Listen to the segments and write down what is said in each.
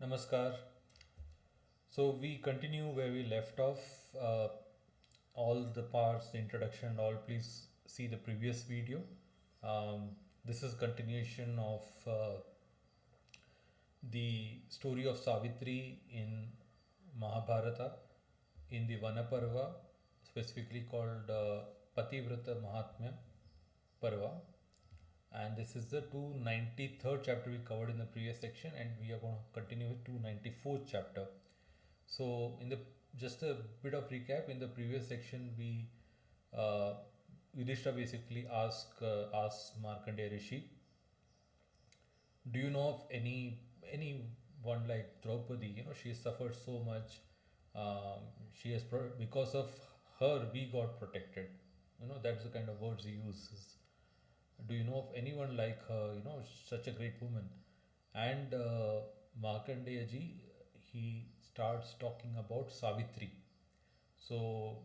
Namaskar. So we continue where we left off. All the parts, the introduction, and all. Please see the previous video. This is continuation of the story of Savitri in Mahabharata, in the Vanaparva, specifically called Pativrata Mahatmya Parva. And this is the 293rd chapter we covered in the previous section, and we are going to continue with 294th chapter. So, in the just a bit of recap, in the previous section, we Yudhishthira basically asked Markandeya Rishi, "Do you know of anyone like Draupadi? She has suffered so much. Because of her we got protected. That's the kind of words he uses. Do you know of anyone like her? Such a great woman." And Markandeya ji, he starts talking about Savitri. So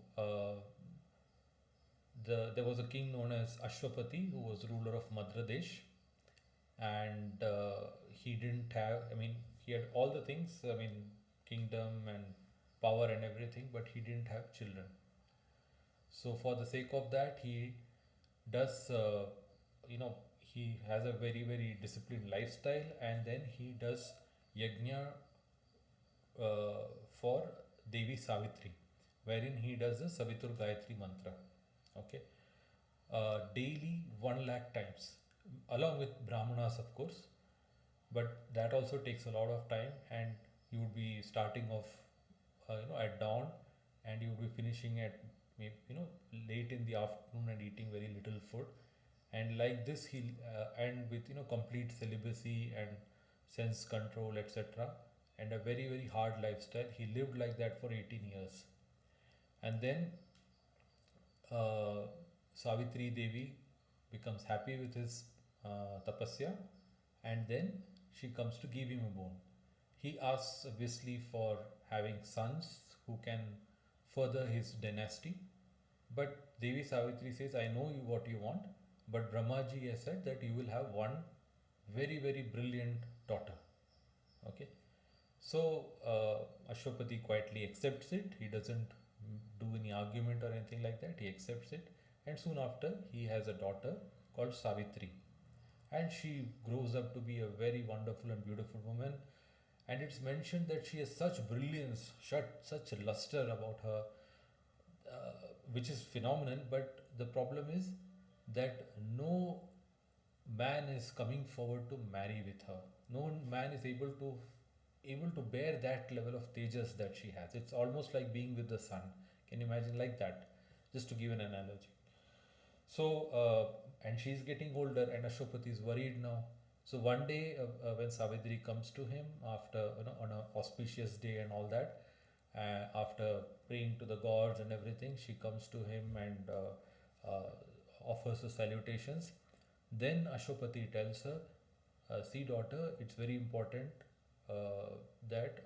there was a king known as Ashwapati who was ruler of Madhya Desh, and he didn't have. I mean, he had all the things. I mean, kingdom and power and everything, but he didn't have children. So for the sake of that, he does. He has a very very disciplined lifestyle, and then he does yajna for Devi Savitri, wherein he does the Savitur Gayatri mantra. Okay, daily 1 lakh times, along with Brahmanas, of course, but that also takes a lot of time, and you would be starting off, at dawn, and you would be finishing at maybe late in the afternoon and eating very little food, and like this he'll end with complete celibacy and sense control, etc., and a very very hard lifestyle. He lived like that for 18 years, and then uh, Savitri Devi becomes happy with his tapasya, and then she comes to give him a boon. He asks obviously for having sons who can further his dynasty, but Devi Savitri says, "I know you what you want, but Brahmaji has said that you will have one very very brilliant daughter." Okay, so Ashwapati quietly accepts it. He doesn't do any argument or anything like that. He accepts it, and soon after he has a daughter called Savitri, and she grows up to be a very wonderful and beautiful woman. And it's mentioned that she has such brilliance, such luster about her, which is phenomenal. But the problem is that no man is coming forward to marry with her. No man is able to bear that level of tejas that she has. It's almost like being with the sun. Can you imagine like that? Just to give an analogy. So, and she's getting older, and Ashwapati is worried now. So one day, when Savitri comes to him after, on a auspicious day and all that, after praying to the gods and everything, she comes to him and uh, offers her salutations. Then Ashwapati tells her, "See, daughter, it's very important that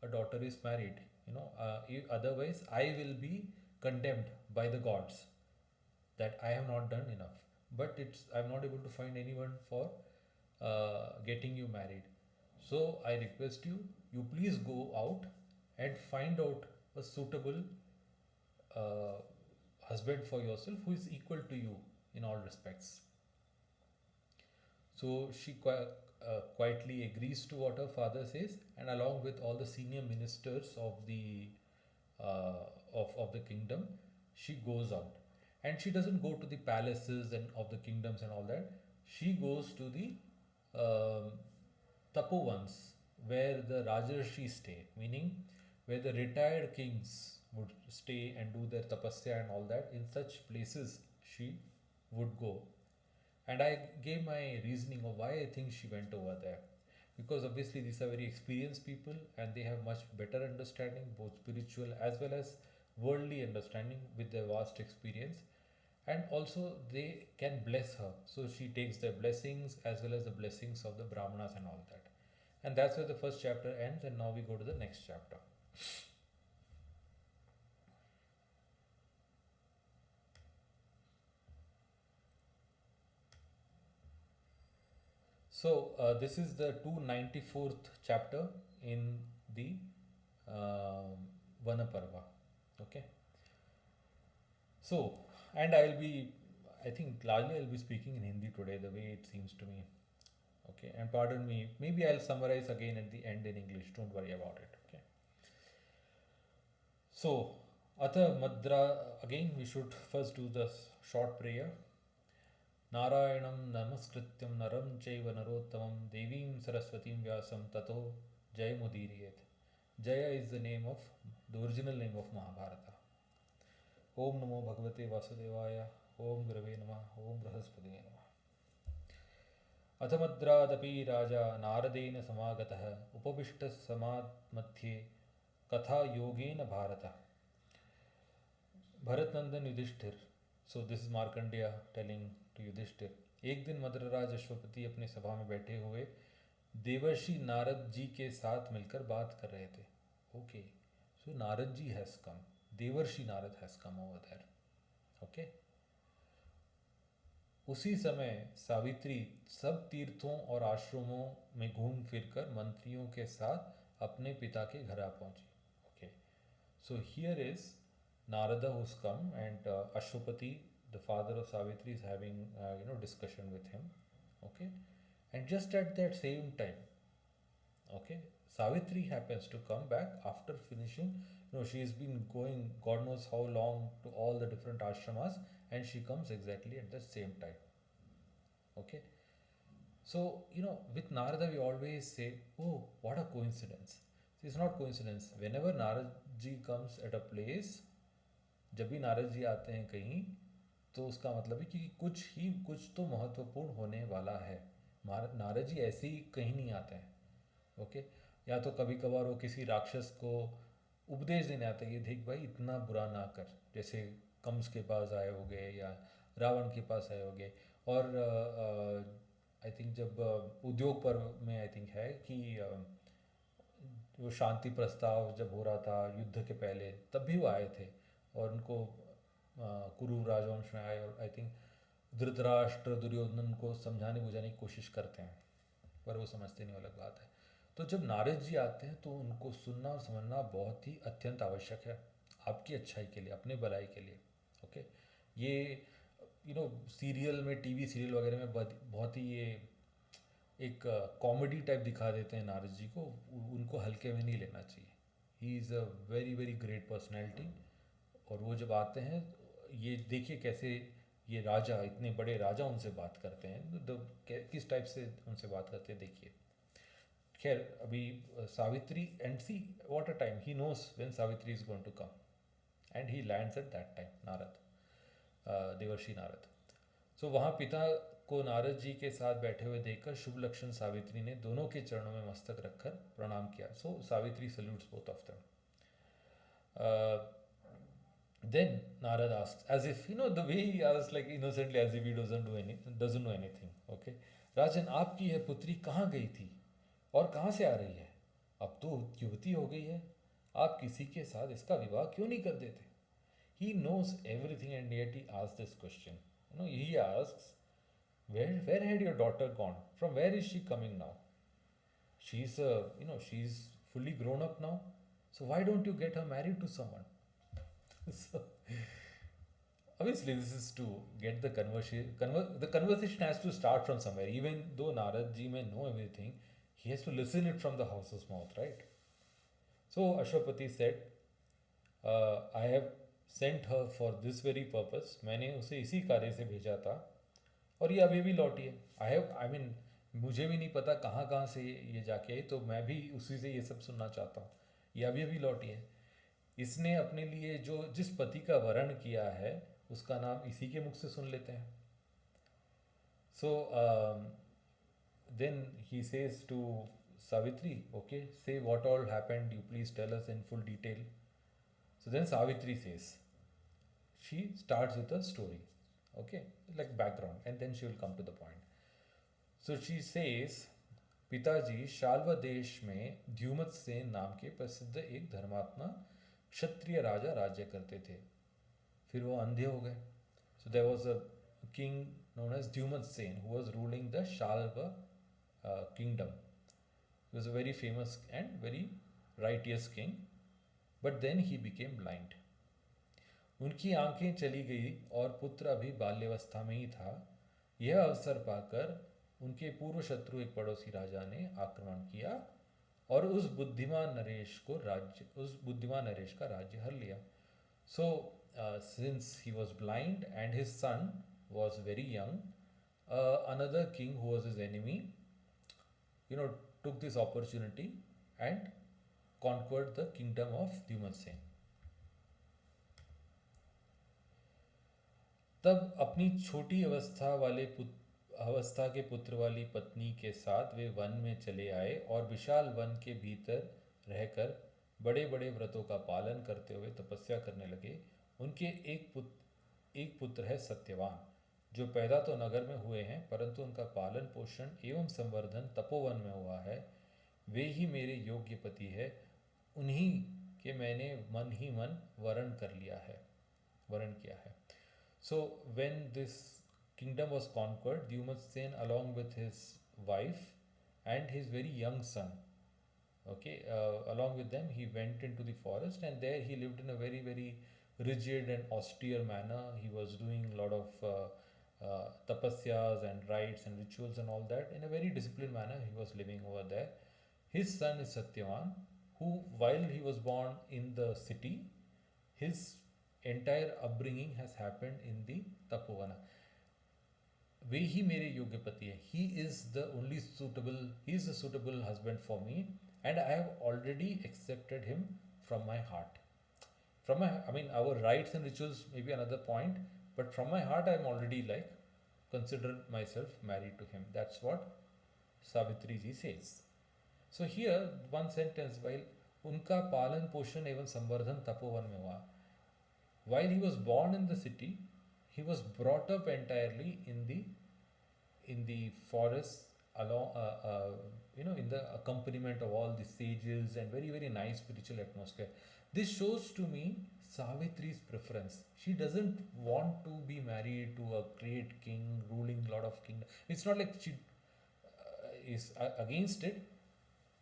a daughter is married. Otherwise, I will be condemned by the gods that I have not done enough. But I'm not able to find anyone for getting you married. So I request you, you please go out and find out a suitable uh, husband for yourself who is equal to you in all respects." So she quietly agrees to what her father says, and along with all the senior ministers of the kingdom, she goes out. And she doesn't go to the palaces and of the kingdoms and all that. She goes to the um, Tapovans, where the Rajarshis stay, meaning where the retired kings would stay and do their tapasya and all that. In such places, she would go. And I gave my reasoning of why I think she went over there. Because obviously, these are very experienced people, and they have much better understanding, both spiritual as well as worldly understanding with their vast experience. And also, they can bless her. So she takes their blessings as well as the blessings of the Brahmanas and all that. And that's where the first chapter ends, and now we go to the next chapter. So this is the 294th chapter in the Vanaparva. Okay. So, and I think largely I'll be speaking in Hindi today, the way it seems to me. Okay, and pardon me, maybe I'll summarize again at the end in English, don't worry about it. Okay. So, Atha Madra, again we should first do the short prayer. Narayanam namaskrityam naram chaiva narottamam devim saraswatim vyasam tato jayamudiriyet. Jaya is the name of, the original name of Mahabharata. Om Namo Bhagavate Vasudevaya, Om Gurave Namah, Om Brahaspade Namah. अथमद्रादपि राजा नारदेन समागतः उपविष्टः समामध्ये कथा योगेन भारत. भरतनंदन Yudhishthira. So this is Markandeya telling to Yudhishthira. एक दिन मद्रराज अश्वपति अपनी सभा में बैठे हुए देवर्षि नारद जी के साथ मिलकर बात कर रहे थे. Okay, so Narad ji has come, Devarshi Narad has come over there. Okay. उसी समय सावित्री सब तीर्थों और आश्रमों में घूम फिरकर मंत्रियों के साथ अपने पिता के घर आ पहुंची. Okay, so here is Narada who's come, and Ashwapati, the father of Savitri, is having discussion with him. Okay, and just at that same time, okay, Savitri happens to come back after finishing. She's been going God knows how long to all the different ashramas, and she comes exactly at the same time. Okay, so with Narada we always say, oh, what a coincidence. It's not coincidence. Whenever Narad ji comes at a place, जब भी नारद जी आते हैं कहीं, तो उसका मतलब है कि कुछ तो महत्वपूर्ण होने वाला है. नारद जी ऐसे ही कहीं नहीं आते हैं. ओके, या तो कभी कभार वो किसी राक्षस को उपदेश देने आते हैं, ये देख भाई इतना बुरा ना कर, जैसे कंस के पास आए होंगे या रावण के पास आए होंगे. और आई थिंक जब उद्योग पर्व में आई थिंक है कि वो शांति प्रस्ताव जब हो रहा था युद्ध के पहले, तब भी वो आए थे और उनको कुरु राजवंश में आए, और आई थिंक धृतराष्ट्र दुर्योधन को समझाने बुझाने की कोशिश करते हैं, पर वो समझते नहीं, अलग बात है. तो जब नारद जी आते हैं तो उनको सुनना और समझना बहुत ही अत्यंत आवश्यक है, आपकी अच्छाई के लिए, अपने भलाई के लिए. ओके, ये सीरियल में, टीवी सीरियल वगैरह में बहुत ही ये एक कॉमेडी टाइप दिखा देते हैं नारद जी को, उनको हल्के में नहीं लेना चाहिए. He is a very very great personality. और वो जब आते हैं, ये देखिए कैसे ये राजा, इतने बड़े राजा उनसे बात करते हैं, तो किस टाइप से उनसे बात करते हैं देखिए. खैर, अभी Savitri, and see what a time, he knows when Savitri is going to come and he lands at that time. Narad, Devarshi Narad. सो वहाँ पिता को नारद जी के साथ बैठे हुए देखकर शुभ लक्षण सावित्री ने दोनों के चरणों में मस्तक रखकर प्रणाम किया. So Savitri salutes both of them. Then Narad asks, as if the way he asks, like innocently, as if he doesn't know anything. Okay, राजन, आपकी यह पुत्री कहाँ गई थी और कहाँ से आ रही है? अब तो युवती हो गई है, आप किसी के साथ इसका विवाह क्यों नहीं कर देते? He knows everything and yet he asks this question. He asks, where had your daughter gone? From where is she coming now? She's she's fully grown up now, so why don't you get her married to someone? So, obviously this is to get the conversation. The conversation has to start from somewhere. Even though Narad ji may know everything, he has to listen it from the horse's mouth, right? So Ashwapati said, I have sent her for this very purpose. मैंने उसे इसी कार्य से भेजा था और ये अभी भी लौटी है. मुझे भी नहीं पता कहाँ से ये जाके आई, तो मैं भी उसी से ये सब सुनना चाहता हूँ. ये अभी लौटी है. इसने अपने लिए जिस पति का वरण किया है, उसका नाम इसी के मुख से सुन लेते हैं. So then he says to Savitri, okay, say what all happened, you please tell us in full detail. So then Savitri says, she starts with a story, okay, like background, and then she will come to the point. So she says, पिताजी शाल्व देश में द्युमत सेन नाम के प्रसिद्ध एक धर्मात्मा क्षत्रिय राजा राज्य करते थे. फिर वो अंधे हो गए. So there was a king known as Dyumat Sen who was ruling the Shalva kingdom. He was a very famous and very righteous king, but then he became blind. उनकी आंखें चली गई और पुत्र अभी बाल्यावस्था में ही था। यह अवसर पाकर उनके पूर्व शत्रु एक पड़ोसी राजा ने आक्रमण किया और उस बुद्धिमान नरेश का राज्य हर लिया। So since he was blind and his son was very young, another king who was his enemy, took this opportunity and conquered the kingdom of Dyumasen. तब अपनी छोटी अवस्था के पुत्र वाली पत्नी के साथ वे वन में चले आए और विशाल वन के भीतर रहकर बड़े बड़े व्रतों का पालन करते हुए तपस्या करने लगे। उनके एक पुत्र है सत्यवान, जो पैदा तो नगर में हुए हैं, परंतु उनका पालन पोषण एवं संवर्धन तपोवन में हुआ है। वे ही मेरे योग्य पति है, उन्हीं के मैंने मन ही मन वरण किया है। So when this kingdom was conquered, Dyumasen along with his wife and his very young son, along with them he went into the forest, and there he lived in a very very rigid and austere manner. He was doing a lot of tapasyas and rites and rituals and all that. In a very disciplined manner he was living over there. His son is Satyavan, who while he was born in the city, his entire upbringing has happened in the Tapovana. वे ही मेरे योग्य पति है. He is the suitable husband for me, and I have already accepted him from my heart. Our rites and rituals may be another point, but from my heart I am already consider myself married to him. That's what Savitri ji says. So here one sentence, while उनका पालन पोषण एवं संवर्धन तपोवन में हुआ. While he was born in the city, he was brought up entirely in the forest, along in the accompaniment of all the sages and very very nice spiritual atmosphere. This shows to me Savitri's preference. She doesn't want to be married to a great king ruling a lot of kingdom. It's not like she is against it,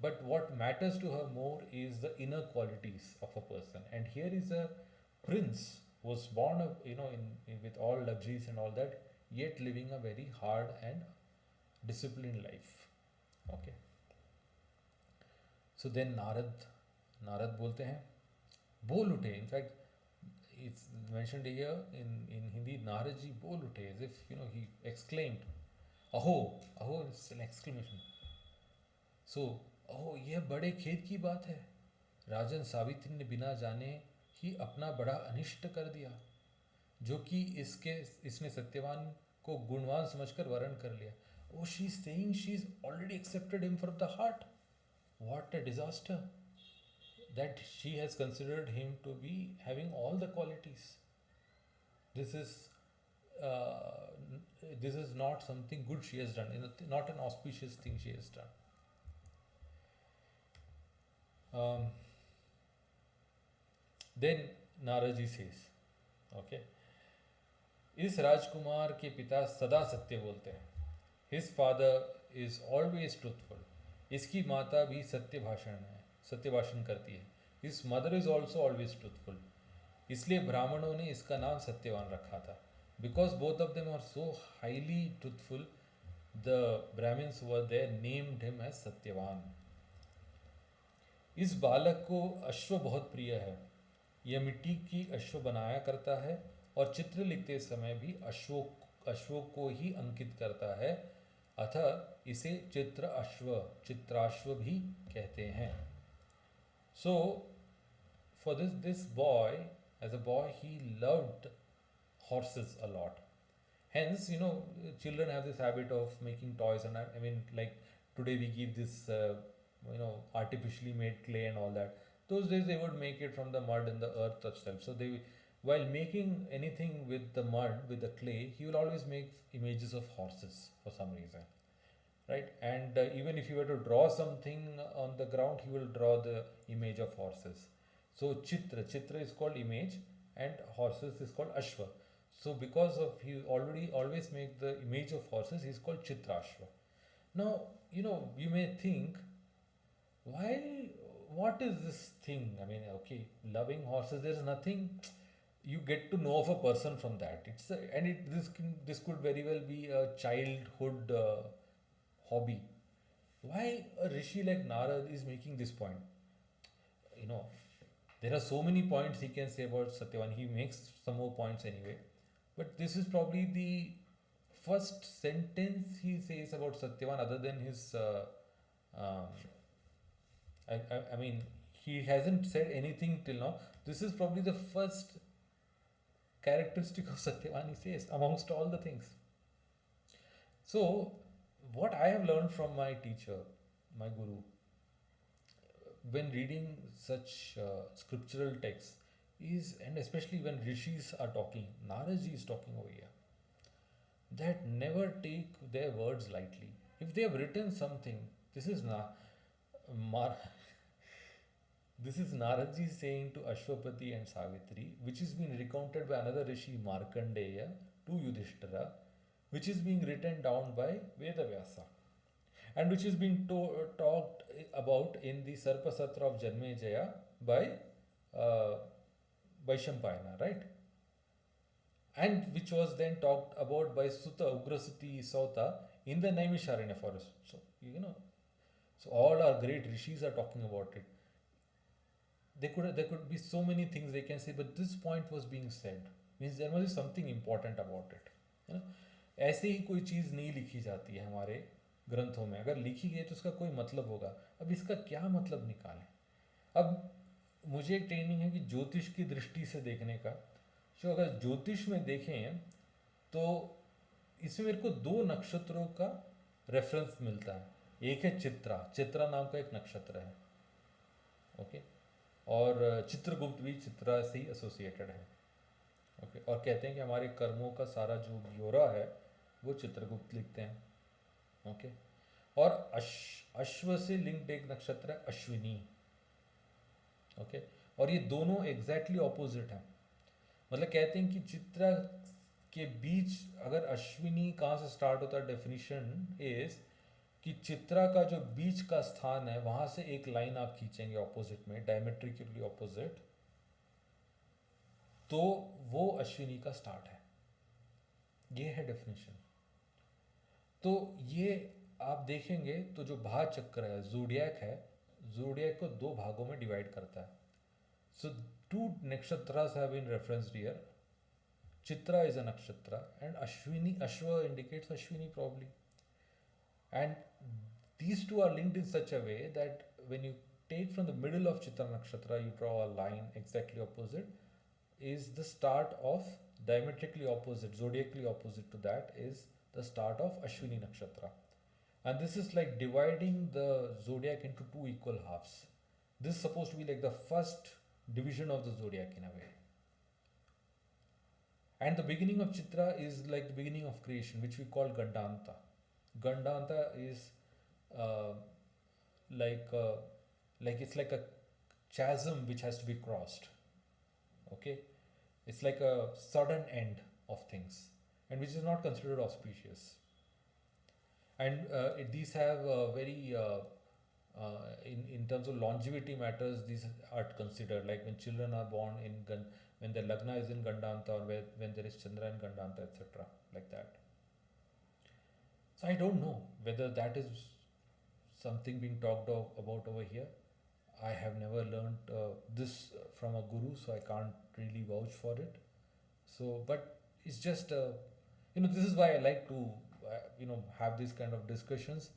but what matters to her more is the inner qualities of a person. And here is a prince was born up, with all luxuries and all that, yet living a very hard and disciplined life. Okay. So then Narad बोलते हैं, बोल उठे. In fact, it's mentioned here in Hindi, Narad ji बोल उठे, as if he exclaimed, अहो is an exclamation. So अहो, यह बड़े खेद की बात है. राजन सावित्री ने बिना जाने ही अपना बड़ा अनिष्ट कर दिया, जो कि इसने सत्यवान को गुणवान समझकर वरण कर लिया. Oh, she's saying she's already accepted him from the heart. What a disaster! That she has considered him to be having all the qualities. This is not something good she has done. Not an auspicious thing she has done. Then Narad ji says, okay, इस राजकुमार के पिता सदा सत्य बोलते हैं. His father is always truthful. इसकी माता भी सत्य भाषण करती है. His mother is also always truthful. इसलिए ब्राह्मणों ने इसका नाम सत्यवान रखा था. Because both of them are so highly truthful, the Brahmins who were there named him as Satyavan. इस बालक को अश्व बहुत प्रिय है. यह मिट्टी की अश्व बनाया करता है और चित्र लिखते समय भी अश्वों को ही अंकित करता है. अतः इसे चित्राश्व भी कहते हैं. So for this boy, as a boy, he loved horses a lot. Hence, children have this habit of making toys, and today we give this artificially made clay and all that. Those days they would make it from the mud and the earth itself. So while making anything with the mud, with the clay, he will always make images of horses for some reason, right? And even if you were to draw something on the ground, he will draw the image of horses. So chitra is called image, and horses is called ashwa. So because of he always make the image of horses, he is called Chitrashva. Now, you may think, why, what is this thing? I mean, okay, loving horses, there's nothing you get to know of a person from that. This could very well be a childhood hobby. Why a rishi like Narad is making this point? You know, there are so many points he can say about Satyavan. He makes some more points anyway. But this is probably the first sentence he says about Satyavan, other than his. Um, I mean, he hasn't said anything till now. This is probably the first characteristic of Satyavan he says amongst all the things. So, what I have learned from my teacher, my guru, when reading such scriptural texts is, and especially when rishis are talking, Naraji is talking over here, that never take their words lightly. If they have written something, this is Mar- this is Naraji saying to Ashwapati and Savitri, which is being recounted by another rishi Markandeya to Yudhishthira, which is being written down by Vedavyasa, and which is being talked about in the Sarpasatra of Janmejaya by uh, Vaishampayana, right? And which was then talked about by Sutta Ugrasati Sauta in the Naimisharanya forest. So, so all our great rishis are talking about it. There could be so many things they can say, but this point was being said. Means there must be something important about it. है ना? ऐसे ही कोई चीज़ नहीं लिखी जाती है हमारे ग्रंथों में. अगर लिखी गई तो उसका कोई मतलब होगा. अब इसका क्या मतलब निकालें? अब मुझे एक ट्रेनिंग है कि ज्योतिष की दृष्टि से देखने का. जो अगर ज्योतिष में देखें तो इसमें मेरे को दो नक्षत्रों का रेफरेंस मिलता है. एक है चित्रा. चित्रा नाम का एक नक्षत्र है. ओके. और चित्रगुप्त भी चित्रा से ही एसोसिएटेड है. ओके. और कहते हैं कि हमारे कर्मों का सारा जो ब्यौरा है वो चित्रगुप्त लिखते हैं. ओके. और अश्व से लिंक्ड एक नक्षत्र है अश्विनी. ओके. और ये दोनों एग्जैक्टली ऑपोजिट हैं. मतलब कहते हैं कि चित्रा के बीच अगर अश्विनी कहाँ से स्टार्ट होता है, डेफिनेशन इज कि चित्रा का जो बीच का स्थान है वहां से एक लाइन आप खींचेंगे ऑपोजिट में, डायमेट्रिकली ऑपोजिट, तो वो अश्विनी का स्टार्ट है. ये है डेफिनेशन. तो ये आप देखेंगे तो जो भा चक्र है, जोडियक है, जोडियक को दो भागों में डिवाइड करता है. So two nakshatras have been referenced here. Chitra is a nakshatra and Ashwini, Ashwa indicates Ashwini probably. And these two are linked in such a way that when you take from the middle of Chitra nakshatra, you draw a line exactly opposite, is the start of, diametrically opposite, zodiacally opposite to that is the start of Ashwini nakshatra. And this is like dividing the zodiac into two equal halves. This is supposed to be like the first division of the zodiac in a way. And the beginning of Chitra is like the beginning of creation, which we call Gandanta. Gandanta is uh, like it's like a chasm which has to be crossed. Okay, it's like a sudden end of things, and which is not considered auspicious. And these have very in terms of longevity matters, these are considered, like when children are born in when the lagna is in Gandanta, or when there is Chandra in Gandanta, etc. like that. So I don't know whether that is something being talked about over here. I have never learned this from a guru, so I can't really vouch for it. So, but it's just this is why I like to have these kind of discussions,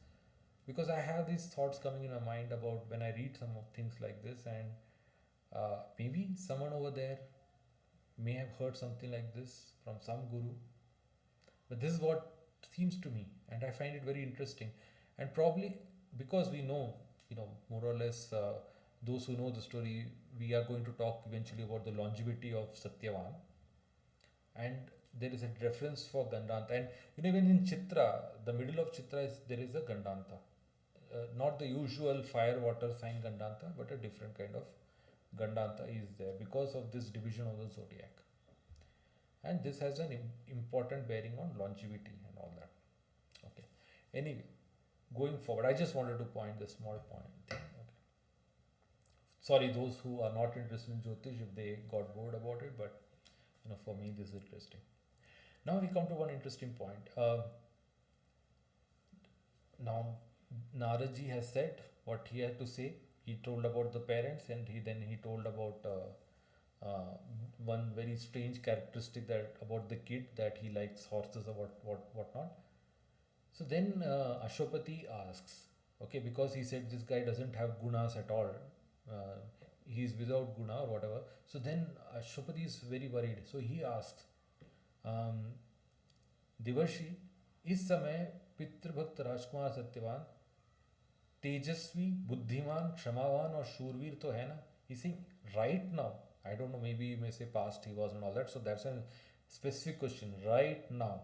because I have these thoughts coming in my mind about when I read some of things like this, and maybe someone over there may have heard something like this from some guru, but this is what seems to me, and I find it very interesting. And probably because we know, more or less, those who know the story, we are going to talk eventually about the longevity of Satyavan, and there is a reference for Gandanta. And even in Chitra, the middle of Chitra there is a Gandanta, not the usual fire water sign Gandanta, but a different kind of Gandanta is there because of this division of the zodiac. And this has an important bearing on longevity and all that. Okay. Anyway, going forward, I just wanted to point this small point thing. Okay. Sorry, those who are not interested in Jyotish if they got bored about it, but for me this is interesting. Now we come to one interesting point. Now Naradji has said what he had to say. He told about the parents, and he told about one very strange characteristic that about the kid, that he likes horses or whatnot. So then Ashwapati asks, okay, because he said this guy doesn't have gunas at all, uh, he's without guna or whatever. So then Ashwapati is very worried. So he asks, देवर्षि, इस समय पितृभक्त राजकुमार सत्यवान तेजस्वी, बुद्धिमान, क्षमावान और शूरवीर तो है ना? He's saying right now, I don't know, maybe you may say past he was and all that, so that's a specific question. Right now,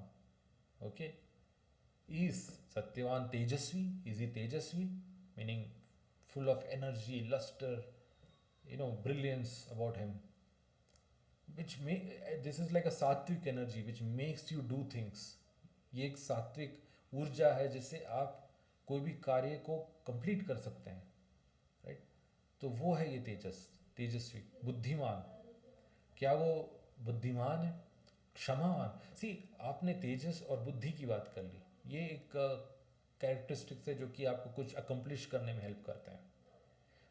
okay, is Satyavan Tejasvi? Is he Tejasvi? Meaning full of energy, luster, brilliance about him. This is like a सात्विक energy which makes you do things. ये एक सात्विक ऊर्जा है जिससे आप कोई भी कार्य को कंप्लीट कर सकते हैं, राइट? तो वो है ये तेजस्वी, बुद्धिमान। क्या वो बुद्धिमान है? क्षमावान। सी, आपने तेजस और बुद्धि की बात कर ली, ये एक कैरेक्टरिस्टिक्स है जो कि आपको कुछ अकम्प्लिश करने में हेल्प करते हैं,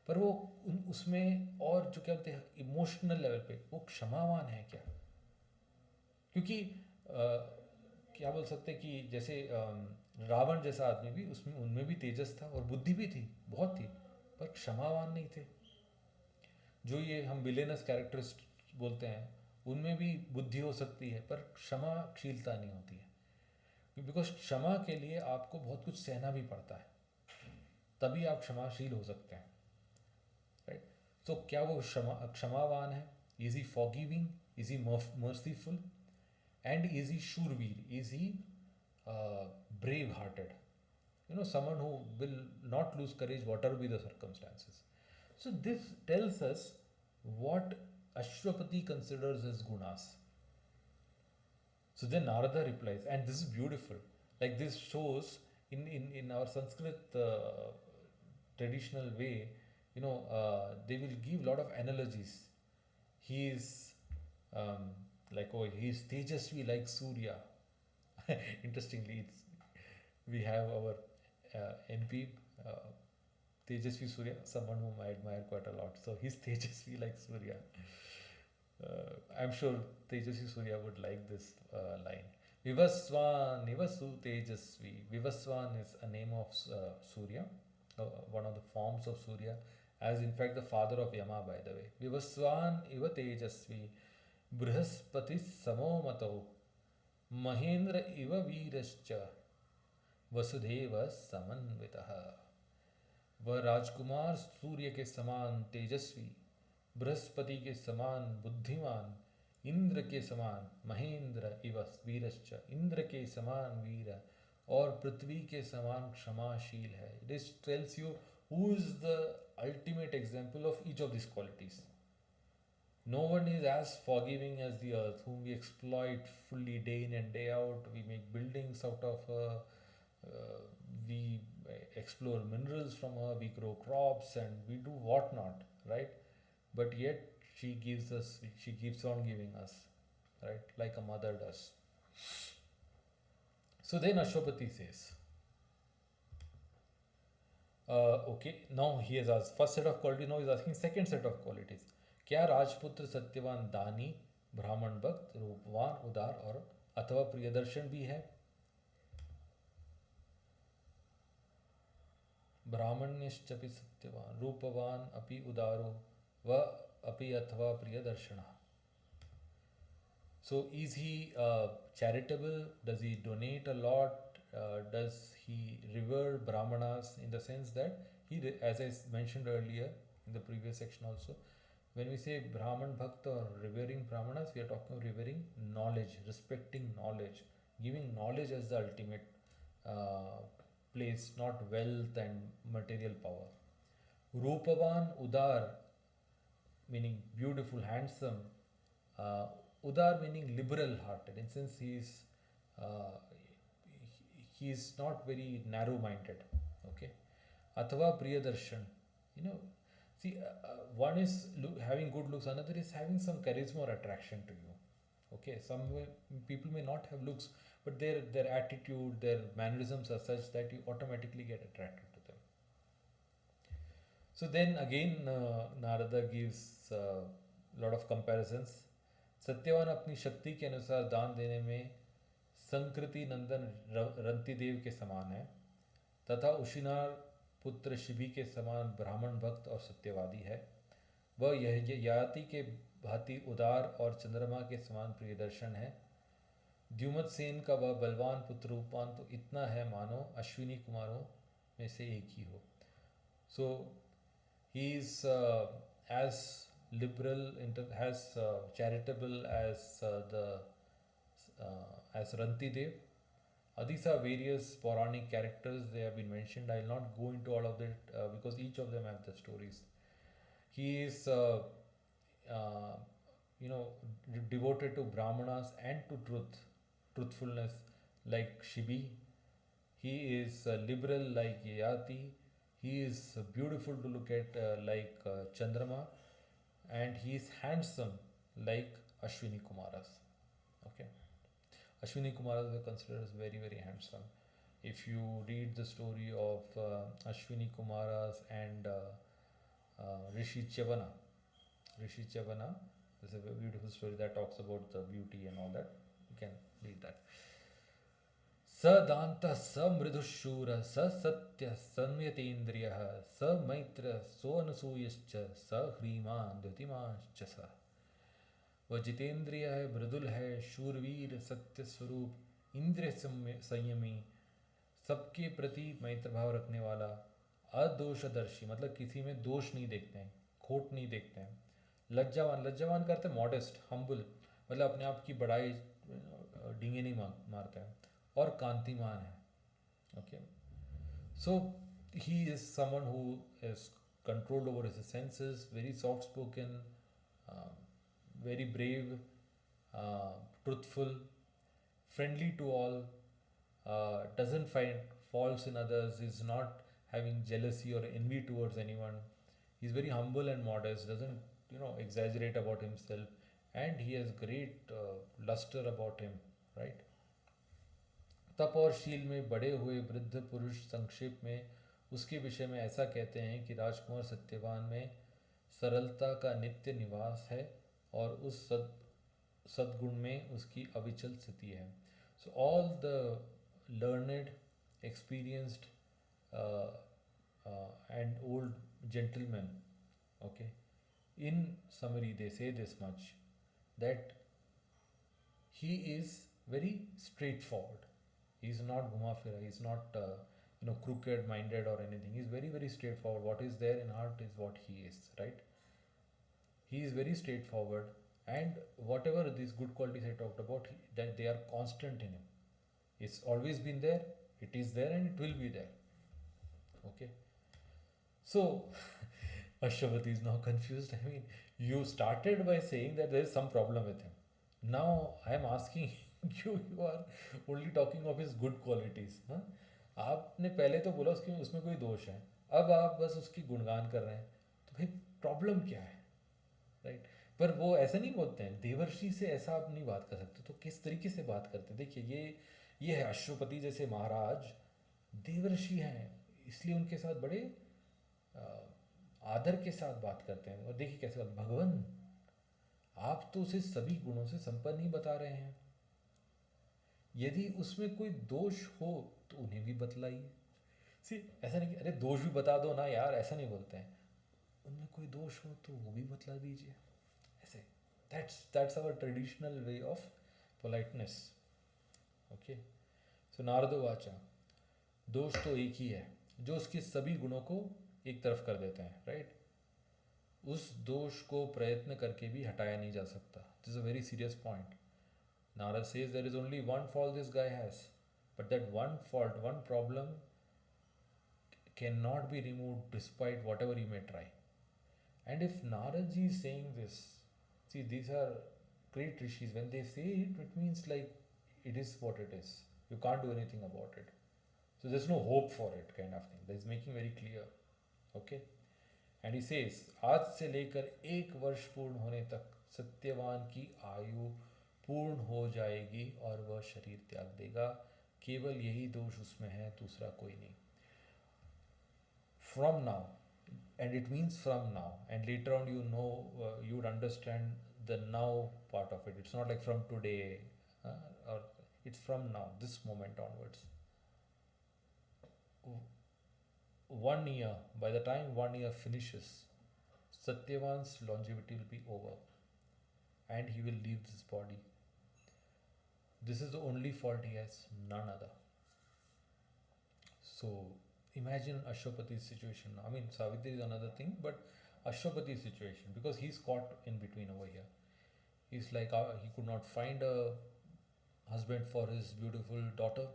पर वो उसमें और जो क्या बोलते हैं इमोशनल लेवल पे वो क्षमावान है क्या? क्योंकि क्या बोल सकते हैं कि जैसे रावण जैसा आदमी भी, उसमें उनमें भी तेजस था और बुद्धि भी थी, बहुत थी, पर क्षमावान नहीं थे। जो ये हम विलेनस कैरेक्टरिस्ट बोलते हैं, उनमें भी बुद्धि हो सकती है पर क्षमाशीलता नहीं होती है, बिकॉज क्षमा के लिए आपको बहुत कुछ सहना भी पड़ता है, तभी आप क्षमाशील हो सकते हैं, राइट? तो क्या वो क्षमावान है? Is he forgiving? Is he merciful? And is he शूरवीर? Is he brave hearted? Someone who will not lose courage whatever be the circumstances. So this tells us what Ashwapati considers as gunas. So then Narada replies, and this is beautiful, like this shows in our Sanskrit traditional way, they will give lot of analogies. He is he's Tejasvi like Surya. Interestingly, we have our MP Tejasvi Surya, someone whom I admire quite a lot. So he's Tejasvi like Surya. I'm sure Tejasvi Surya would like this line. Vivaswan Nivasu Tejasvi. Vivaswan is a name of Surya, one of the forms of Surya, as in fact the father of Yama, by the way. Vivaswan Iva Tejasvi. Brihaspati Samomato. Mahendra इव वीरश्च वसुदेव समन्वितः। वह राजकुमार सूर्य के समान तेजस्वी, बृहस्पति के समान बुद्धिमान, इंद्र के समान महेंद्र इव वीरश्च, इंद्र के समान वीर और पृथ्वी के समान क्षमाशील है। This tells you who is the ultimate example of each of these qualities. No one is as forgiving as the earth, whom we exploit fully day in and day out. We make buildings out of her, we explore minerals from her, we grow crops and we do whatnot, right? But yet she keeps on giving us, right? Like a mother does. So then Ashwapati says, okay, now he has asked first set of qualities, now he is asking second set of qualities. क्या राजपुत्र सत्यवान दानी, ब्राह्मण भक्त, रूपवान, उदार और अथवा प्रियदर्शन भी है? ब्राह्मण्यश्चपि सत्यवान, रूपवान अपि उदारो व अपि अथवा प्रियदर्शनः. So is he charitable? Does he donate a lot? Does he revere brahmanas, in the sense that he, as I mentioned earlier in the previous section also, when we say Brahman Bhakta or revering Brahmanas, we are talking of revering knowledge, respecting knowledge, giving knowledge as the ultimate place, not wealth and material power. Rupavan Udar, meaning beautiful, handsome. Udar meaning liberal hearted, in sense he is not very narrow minded. Okay. Athava Priyadarshan. You know, see, one is having good looks, another is having some charisma or attraction to you. Okay, people may not have looks, but their attitude, their mannerisms are such that you automatically get attracted to them. So then again, Narada gives a lot of comparisons. Satyavan अपनी शक्ति के अनुसार दान देने में संकृति नंदन रंतिदेव के समान है, तथा उशिनार पुत्र शिबी के समान ब्राह्मण भक्त और सत्यवादी है। वह यह याति के भांति उदार और चंद्रमा के समान प्रियदर्शन है। द्युमत सेन का वह बलवान पुत्र रूपवान तो इतना है मानो अश्विनी कुमारों में से एक ही हो। So he is as liberal, as charitable as as Rantidev. These are various Puranic characters. They have been mentioned. I will not go into all of that because each of them have the stories. He is, devoted to Brahmanas and to truthfulness, like Shibi. He is liberal, like Yati. He is beautiful to look at, like Chandrama, and he is handsome, like Ashwini Kumaras. Okay, Ashwini Kumaras were considered as very, very handsome. If you read the story of Ashwini Kumaras and Rishi Chavana, this is a beautiful story that talks about the beauty and all that. You can read that. स दांत स मृदुशूर स सत्य संयतेन्द्रिय स मैत्र सोऽनसूयश्च स ह्रीमान् द्युतिमांश्च स। वह जितेंद्रिय है, मृदुल है, शूरवीर, सत्य स्वरूप, इंद्रिय संयमी, सबके प्रति मैत्र भाव रखने वाला, अदोषदर्शी मतलब किसी में दोष नहीं देखते हैं, खोट नहीं देखते हैं, लज्जावान करते हैं, मॉडेस्ट, हम्बल मतलब अपने आप की बड़ाई डींगे नहीं मारते हैं, और कांतिमान है. Okay, so he is someone who is controlled over his senses, very soft spoken, very brave, truthful, friendly to all, doesn't find faults in others, is not having jealousy or envy towards anyone. He's very humble and modest, doesn't exaggerate about himself, and he has great luster about him, right? तप और शील में बड़े हुए वृद्ध पुरुष संक्षेप में उसके विषय में ऐसा कहते हैं कि राजकुमार सत्यवान में सरलता का नित्य निवास है और उस सद्गुण में उसकी अविचल स्थिति है. So all the learned, experienced and old gentlemen, okay, in summary they say this much, that he is very straightforward. He is not gumafira, he is not crooked minded or anything. He is very, very straightforward. What is there in heart is what he is, right? He is very straightforward, and whatever these good qualities I talked about, that they are constant in him. It's always been there, it is there, and it will be there. Okay, so Ashwapati is now confused. I mean, you started by saying that there is some problem with him. Now I am asking you are only talking of his good qualities. हाँ, आपने पहले तो बोला उसमें कोई दोष है, अब आप बस उसकी गुणगान कर रहे हैं, तो भाई प्रॉब्लम क्या है, राइट? पर वो ऐसा नहीं बोलते हैं, देवर्षि से ऐसा आप नहीं बात कर सकते. तो किस तरीके से बात करते हैं? देखिए, ये है अश्वपति जैसे महाराज, देवर्षि हैं, इसलिए उनके साथ बड़े आदर के साथ बात करते हैं. और देखिए कैसे बात, भगवान आप तो उसे सभी गुणों से संपन्न ही बता रहे हैं, यदि उसमें कोई दोष हो तो उन्हें भी बतलाइए. सी, ऐसा नहीं कि अरे दोष भी बता दो ना यार, ऐसा नहीं बोलते हैं. उनमें कोई दोष हो तो वो भी बतला दीजिए. ऐसे that's our traditional way of politeness. Okay, so नारदो वाचा, दोष तो एक ही है जो उसके सभी गुणों को एक तरफ कर देते हैं, राइट? उस दोष को प्रयत्न करके भी हटाया नहीं जा सकता. This is a very serious point. Narada says there is only one fault this guy has, but that one fault, one problem cannot be removed despite whatever you may try. And if Naraji is saying this, see, these are great rishis. When they say it, it means like it is what it is. You can't do anything about it. So there's no hope for it, kind of thing. That is making very clear. Okay. And he says आज से लेकर 1 वर्ष पूर्ण होने तक सत्यवान की आयु पूर्ण हो जाएगी और वह शरीर त्याग देगा, केवल यही दोष उसमें है, दूसरा कोई नहीं. From now, and it means from now, and later on you know, you would understand the now part of it. It's not like from today, or it's from now, this moment onwards. 1 year, by the time 1 year finishes, Satyavan's longevity will be over and he will leave this body. This is the only fault he has, none other. So imagine Ashwapati's situation. I mean, Savitri is another thing, but Ashwapati's situation, because he's caught in between over here. He's like, he could not find a husband for his beautiful daughter,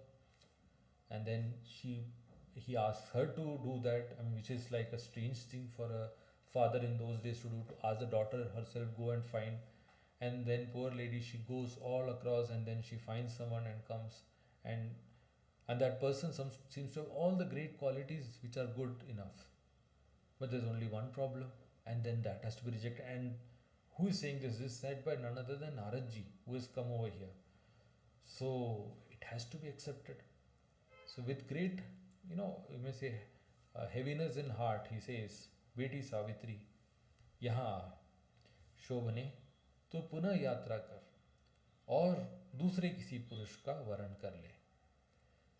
and then he asks her to do that. I mean, which is like a strange thing for a father in those days to do, to ask the daughter herself go and find. And then poor lady, she goes all across, and then she finds someone and comes, and that person seems to have all the great qualities which are good enough, but there's only one problem, and then that has to be rejected. And who is saying this? This is said by none other than Naradji, who has come over here. So it has to be accepted. So with great, you may say, heaviness in heart, he says, बेटी सावित्री, यहाँ शोभने तो पुनः यात्रा कर और दूसरे किसी पुरुष का वरण कर ले.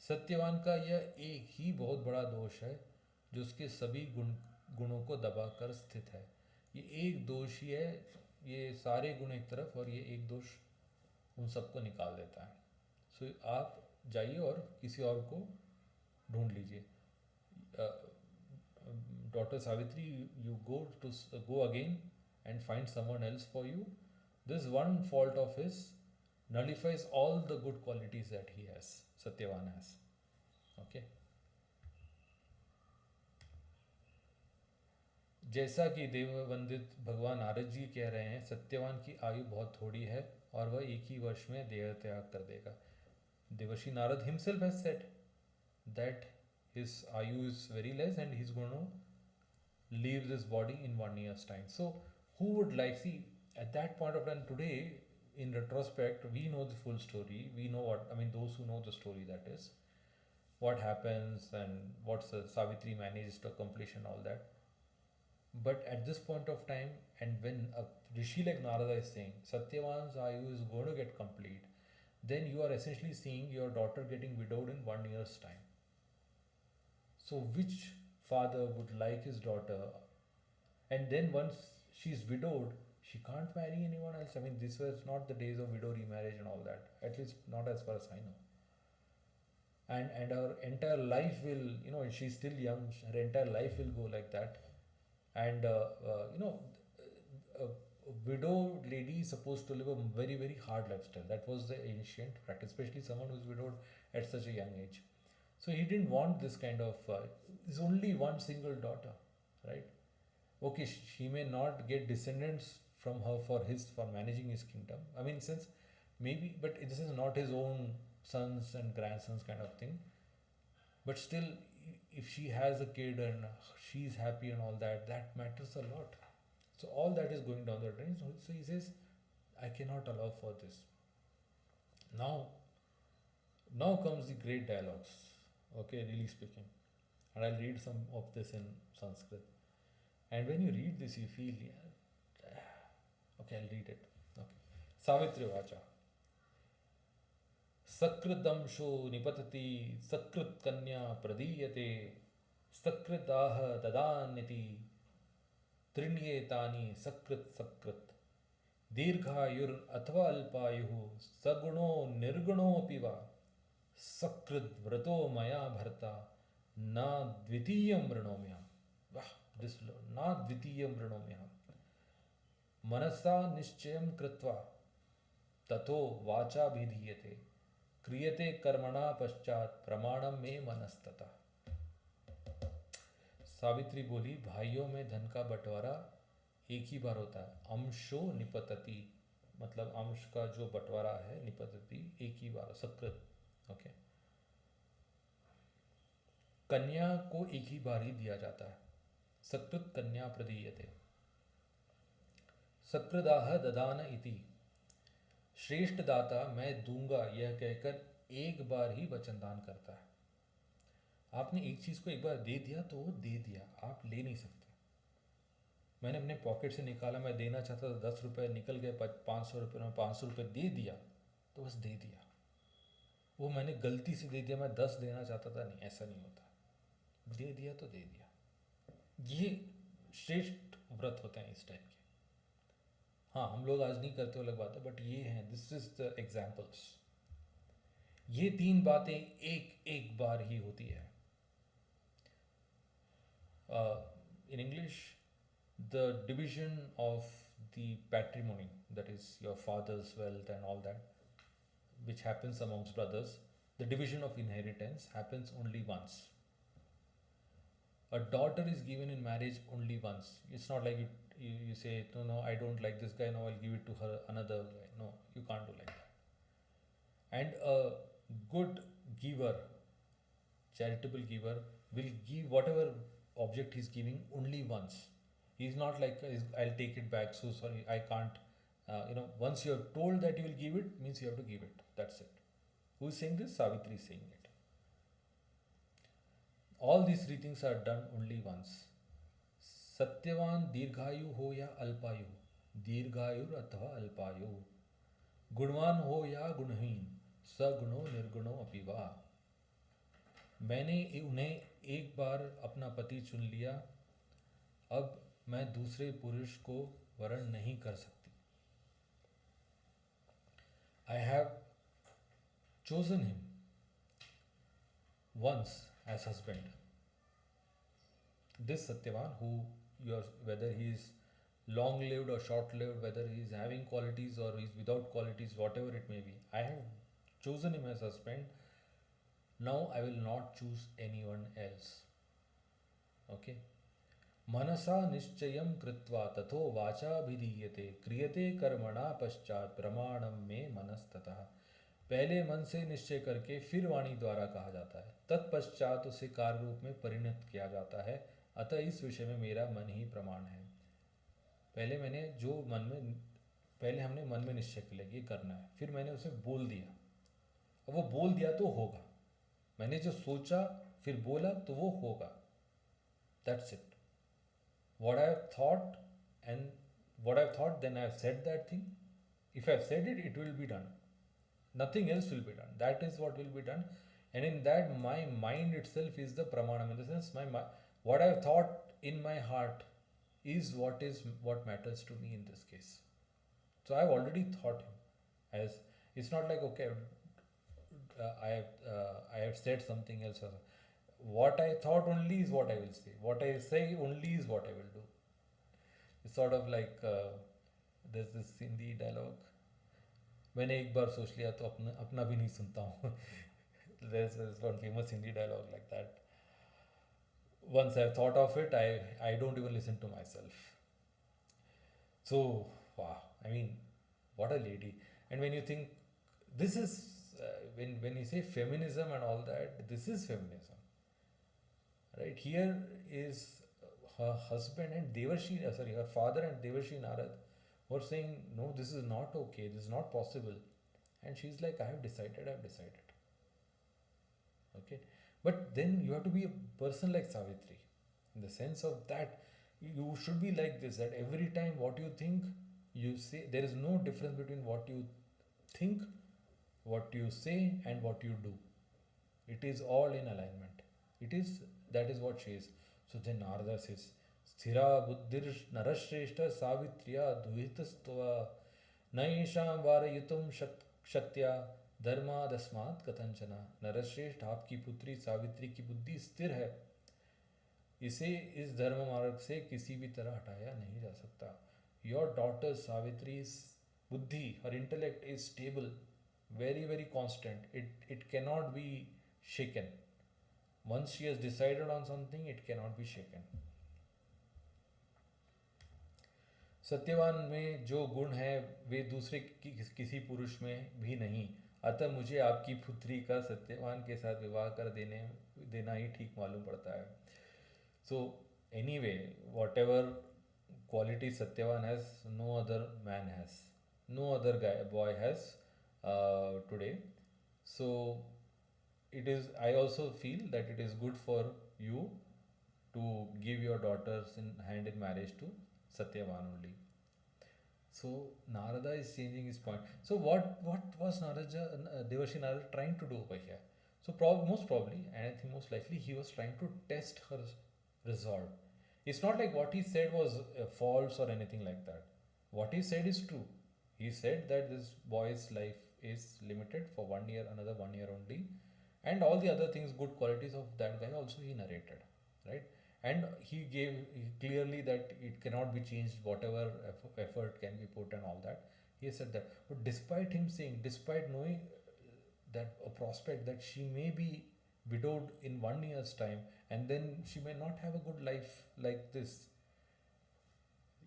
सत्यवान का यह एक ही बहुत बड़ा दोष है जो उसके सभी गुणों को दबाकर स्थित है. ये एक दोष ही है, ये सारे गुण एक तरफ और ये एक दोष उन सबको निकाल देता है. सो आप जाइए और किसी और को ढूंढ लीजिए. Daughter Savitri, you go again and find someone else for you. This one fault of his nullifies all the good qualities that he has, Satyavan has. Okay. जैसा कि देववंदित भगवान नारद जी कह रहे हैं, सत्यवान की आयु बहुत थोड़ी है और वह एक ही वर्ष में देह त्याग कर देगा. Devarshi Narad himself has said that his ayu is very less and he's going to leave this body in 1 year's time. So who would like, see, at that point of time, today in retrospect we know the full story, we know what, I mean, those who know the story, that is what happens and what Savitri manages to accomplish and all that. But at this point of time, and when a rishi like Narada is saying Satyavan's ayu is going to get complete, then you are essentially seeing your daughter getting widowed in 1 year's time. So which father would like his daughter, and then once she's widowed, she can't marry anyone else? I mean, this was not the days of widow remarriage and all that, at least not as far as I know. And her entire life will, she's still young, her entire life will go like that. And a widow lady is supposed to live a very, very hard lifestyle. That was the ancient practice, especially someone who's widowed at such a young age. So he didn't want this kind of, there's only one single daughter, right? Okay, she may not get descendants from her for managing his kingdom. I mean, since maybe, but this is not his own sons and grandsons kind of thing. But still, if she has a kid and she's happy and all that, that matters a lot. So all that is going down the drain. So he says, I cannot allow for this. Now comes the great dialogues. Okay, really speaking. And I'll read some of this in Sanskrit. And when you read this, you feel, okay, I'll read it. Okay. Savitri Vacha. Sakridamsho nipatati sakrit kanya pradiyate sakritaha dadaniti trinyetani sakrit dirghayur athva alpayuhu saguno nirguno piva sakrit vrato maya bharta na dvitiyam vrinomyam. Wow, this na dvitiyam vrinomyam. Manasa nischayam kritva tato vacha bhidhiyate क्रियते कर्मणा पश्चात प्रमाणम में मनस्तता. सावित्री बोली, भाइयों में धन का बंटवारा एक ही बार होता है. अंशो निपतति, मतलब अंश का जो बंटवारा है, निपतति एक ही बार, सकृत. ओके. कन्या को एक ही बार ही दिया जाता है। सकृत कन्या प्रदीयते। सकृदाह ददान इति। श्रेष्ठ दाता मैं दूंगा यह कहकर एक बार ही वचन दान करता है। आपने एक चीज़ को एक बार दे दिया तो वो दे दिया, आप ले नहीं सकते। मैंने अपने पॉकेट से निकाला, मैं देना चाहता था 10 रुपये, निकल गए 500 रुपये में 500 रुपये दे दिया तो बस दे दिया। वो मैंने गलती से दे दिया, मैं 10 देना चाहता था, नहीं, ऐसा नहीं होता। दे दिया तो दे दिया। ये श्रेष्ठ व्रत होते हैं इस टाइप के। हाँ, हम लोग आज नहीं करते, अलग बात है, बट ये हैं, दिस इज द एग्जाम्पल्स। ये 3 बातें एक एक बार ही होती है। In English, the division of the patrimony, that is your father's wealth and all that, which happens amongst brothers, the division of inheritance happens only once. A daughter is given in marriage only once. It's not like you say, no, I don't like this guy, now I'll give it to her, another guy. No, you can't do like that. And a good giver, charitable giver, will give whatever object he's giving only once. He's not like, I'll take it back, so sorry, I can't. Once you're told that you will give it, means you have to give it. That's it. Who is saying this? Savitri is saying it. All these 3 things are done only once. Satyavan दीर्घायु हो या अल्पायु, दीर्घायुर अथवा अल्पायु, गुणवान हो या गुणहीन, सगुणो निर्गुणो अपि वा। मैंने उन्हें एक बार अपना पति चुन लिया, अब मैं दूसरे पुरुष को वरण नहीं कर सकती। I have chosen him once as husband. This Satyavan, whether he is long lived or short lived, whether he is having qualities or he is without qualities, whatever it may be, I have chosen him as husband. Now I will not choose anyone else. Okay. मनसा निश्चयं कृत्वा तथो वाचाभिधीयते, क्रियते कर्मणा पश्चात प्रमाणम में मनस्ततः। पहले मन से निश्चय करके फिर वाणी द्वारा कहा जाता है, तत्पश्चात उसे कार्य रूप में परिणत किया जाता है, अतः इस विषय में मेरा मन ही प्रमाण है। पहले हमने मन में निश्चय कर लिया ये करना है, फिर मैंने उसे बोल दिया, अब वो बोल दिया तो होगा। मैंने जो सोचा फिर बोला तो वो होगा। That's it. What I have thought, then I have said that thing. If I have said it, it will be done. Nothing else will be done. That is what will be done. And in that, my mind itself is the pramanam. In the sense, what I have thought in my heart is what matters to me in this case. So I have already thought him. As it's not like, okay, I have said something else. What I thought only is what I will say. What I say only is what I will do. It's sort of like there's this Hindi dialogue. मैंने एक बार सोच लिया तो अपना भी नहीं सुनता हूँ. There's one famous Hindi dialogue like that. Once I've thought of it, I don't even listen to myself. So, wow, I mean, what a lady. And when you think, this is, when you say feminism and all that, this is feminism. Right? Here is her husband and her father and Devarshi Narad were saying, no, this is not okay, this is not possible. And she's like, I have decided. Okay? But then you have to be a person like Savitri. In the sense of that, you should be like this, that every time what you think, you say. There is no difference between what you think, what you say, and what you do. It is all in alignment. That is what she is. So then Narada says, Sthira buddhir narashreshta savitriya duhitastva naisham varayitum shaktya धर्मा दस्मात कथंचना। नरश्रेष्ठ, आपकी पुत्री सावित्री की बुद्धि स्थिर है, इसे इस धर्म मार्ग से किसी भी तरह हटाया नहीं जा सकता। योर डॉटर सावित्री's बुद्धि, her intellect is stable, very very constant. It cannot be shaken. Once she has decided on something, it cannot be shaken. Satyavan में जो गुण है वे दूसरे किसी पुरुष में भी नहीं, अतः मुझे आपकी पुत्री का सत्यवान के साथ विवाह कर देना ही ठीक मालूम पड़ता है. So anyway, whatever quality Satyavan has, no other man has, no other boy has today. So it is. I also feel that it is good for you to give your daughters in hand in marriage to Satyavan only. So Narada is changing his point. So what was Devarshi Narada trying to do over here? So most probably, and I think most likely, he was trying to test her resolve. It's not like what he said was false or anything like that. What he said is true. He said that this boy's life is limited for 1 year, another 1 year only, and all the other things, good qualities of that guy also he narrated, right? And he gave clearly that it cannot be changed, whatever effort can be put and all that. He said that. But despite him saying, despite knowing that a prospect that she may be widowed in 1 year's time, and then she may not have a good life like this,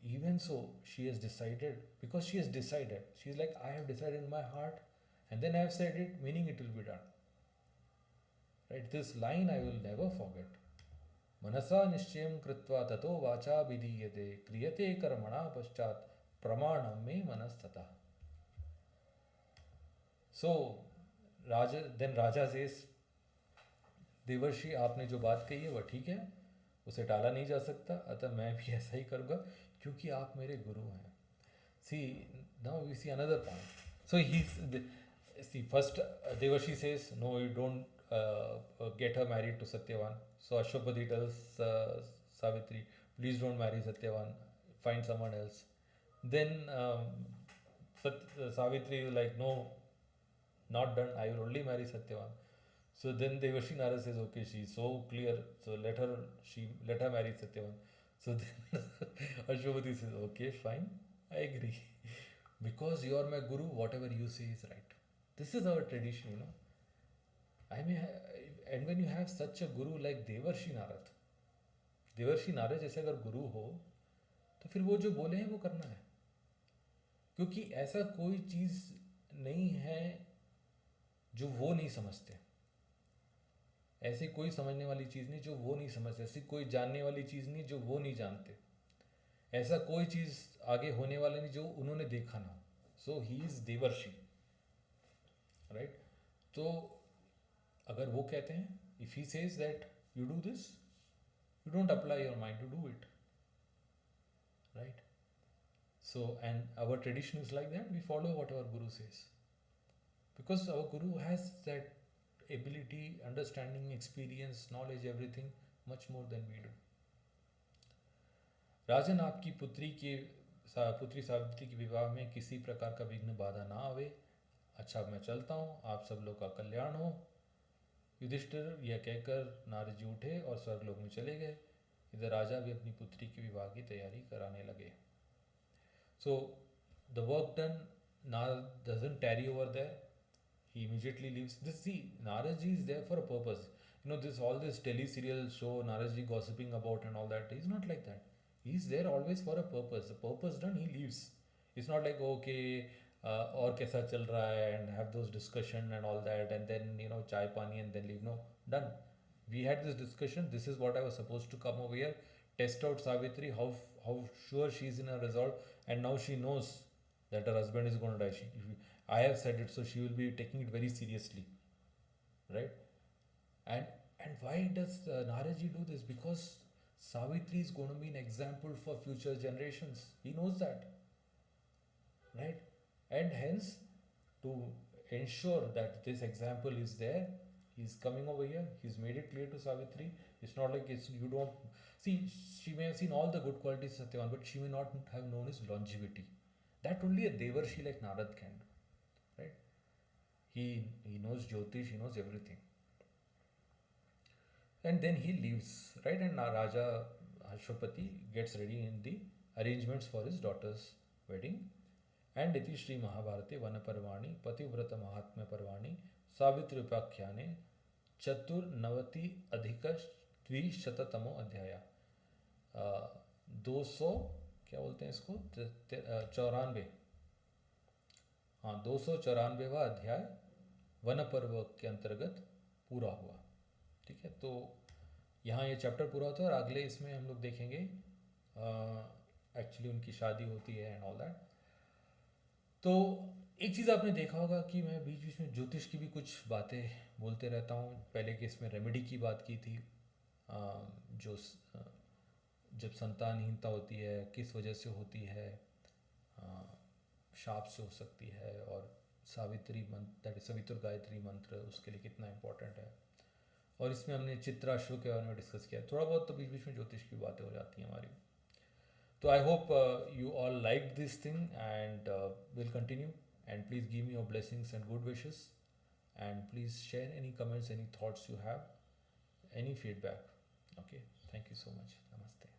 even so she has decided, because she has decided, she's like, I have decided in my heart, and then I have said it, meaning it will be done, right? This line I will never forget. मनसा निश्चयं कृत्वा ततो वाचा विधीयते क्रियते कर्मणा पश्चात प्रमाणम में मनस्ततः. So Raja says, देवर्षि आपने जो बात कही है वह ठीक है, उसे टाला नहीं जा सकता, अतः मैं भी ऐसा ही करूँगा क्योंकि आप मेरे गुरु हैं. See, now we see another point. So first Devarshi says, no, you don't get her married to Satyavan. So Ashwapati tells Savitri, please don't marry Satyavan, find someone else. Then Savitri is like, no, not done, I will only marry Satyavan. So then Devarshi Narada says, okay, she is so clear, so let her marry Satyavan. So then Ashwapati says, okay, fine, I agree. Because you are my guru, whatever you say is right. This is our tradition, you know. And when you have such a guru like Devarshi Narad जैसे अगर गुरु हो तो फिर वो जो बोले हैं वो करना है, क्योंकि ऐसा कोई चीज़ नहीं है जो वो नहीं समझते, ऐसी कोई समझने वाली चीज़ नहीं जो वो नहीं समझते, ऐसी कोई जानने वाली चीज़ नहीं जो वो नहीं जानते, ऐसा कोई चीज़ आगे होने वाला नहीं जो उन्होंने देखा ना. सो ही इज़ देवर्षि, राइट? तो अगर वो कहते हैं, if he says that you do this, you don't apply your mind to do it, right? So, and our tradition is like that, we follow what our guru says, because our guru has that ability, understanding, experience, knowledge, everything much more than we do. राजन, आपकी पुत्री सावित्री के विवाह में किसी प्रकार का विघ्न बाधा ना आवे. अच्छा, मैं चलता हूँ, आप सब लोग का कल्याण हो. युधिष्ठिर यह कहकर नारद जी उठे और स्वर्गलोक में चले गए. इधर राजा भी अपनी पुत्री के विवाह की तैयारी कराने लगे. So the work done, Narad doesn't tarry over there, he immediately leaves. Narad ji is there for a purpose. You know, all this tele-serial show, Narad ji gossiping about and all that, he's not like that. He's there always for a purpose. The purpose done, he leaves. It's not like, okay, और कैसा चल रहा है, and have those discussion and all that, and then, you know, chai pani and then leave. No, done. We had this discussion, this is what I was supposed to come over here, test out Savitri, how sure she is in her resolve, and now she knows that her husband is going to die. I have said it, so she will be taking it very seriously, right? And why does Narad ji do this? Because Savitri is going to be an example for future generations. He knows that, right? And hence, to ensure that this example is there, he's coming over here. He's made it clear to Savitri. It's not like you don't see. She may have seen all the good qualities of Satyavan, but she may not have known his longevity. That only a Devarshi like Narad can do, right? He knows Jyotish, he knows everything. And then he leaves, right? And Raja Ashwapati gets ready in the arrangements for his daughter's wedding. And इति श्री महाभारते one पर्वाणि पतिव्रत महात्म्य पर्वाणि सावित्री उपाख्याने 94 अध्याय. 200 क्या बोलते हैं इसको, 94, हाँ 294वां अध्याय वन पर्व के अंतर्गत पूरा हुआ. ठीक है, तो यहाँ ये चैप्टर पूरा होता है और अगले इसमें हम लोग देखेंगे एक्चुअली उनकी शादी होती है एंड ऑल दैट। तो एक चीज़ आपने देखा होगा कि मैं बीच बीच में ज्योतिष की भी कुछ बातें बोलते रहता हूँ। पहले केस में रेमेडी की बात की थी, जो जब संतानहीनता होती है किस वजह से होती है, शाप से हो सकती है, और सावित्री मंत्र दैट इज सवितुर गायत्री मंत्र उसके लिए कितना इम्पोर्टेंट है। और इसमें हमने चित्राश्व के बारे में डिस्कस किया। थोड़ा बहुत तो बीच बीच में ज्योतिष की बातें हो जाती हैं हमारी। तो I hope you all liked this thing and will continue, and please give me your blessings and good wishes, and please share any comments, any thoughts you have, any feedback. Okay, thank you so much. Namaste.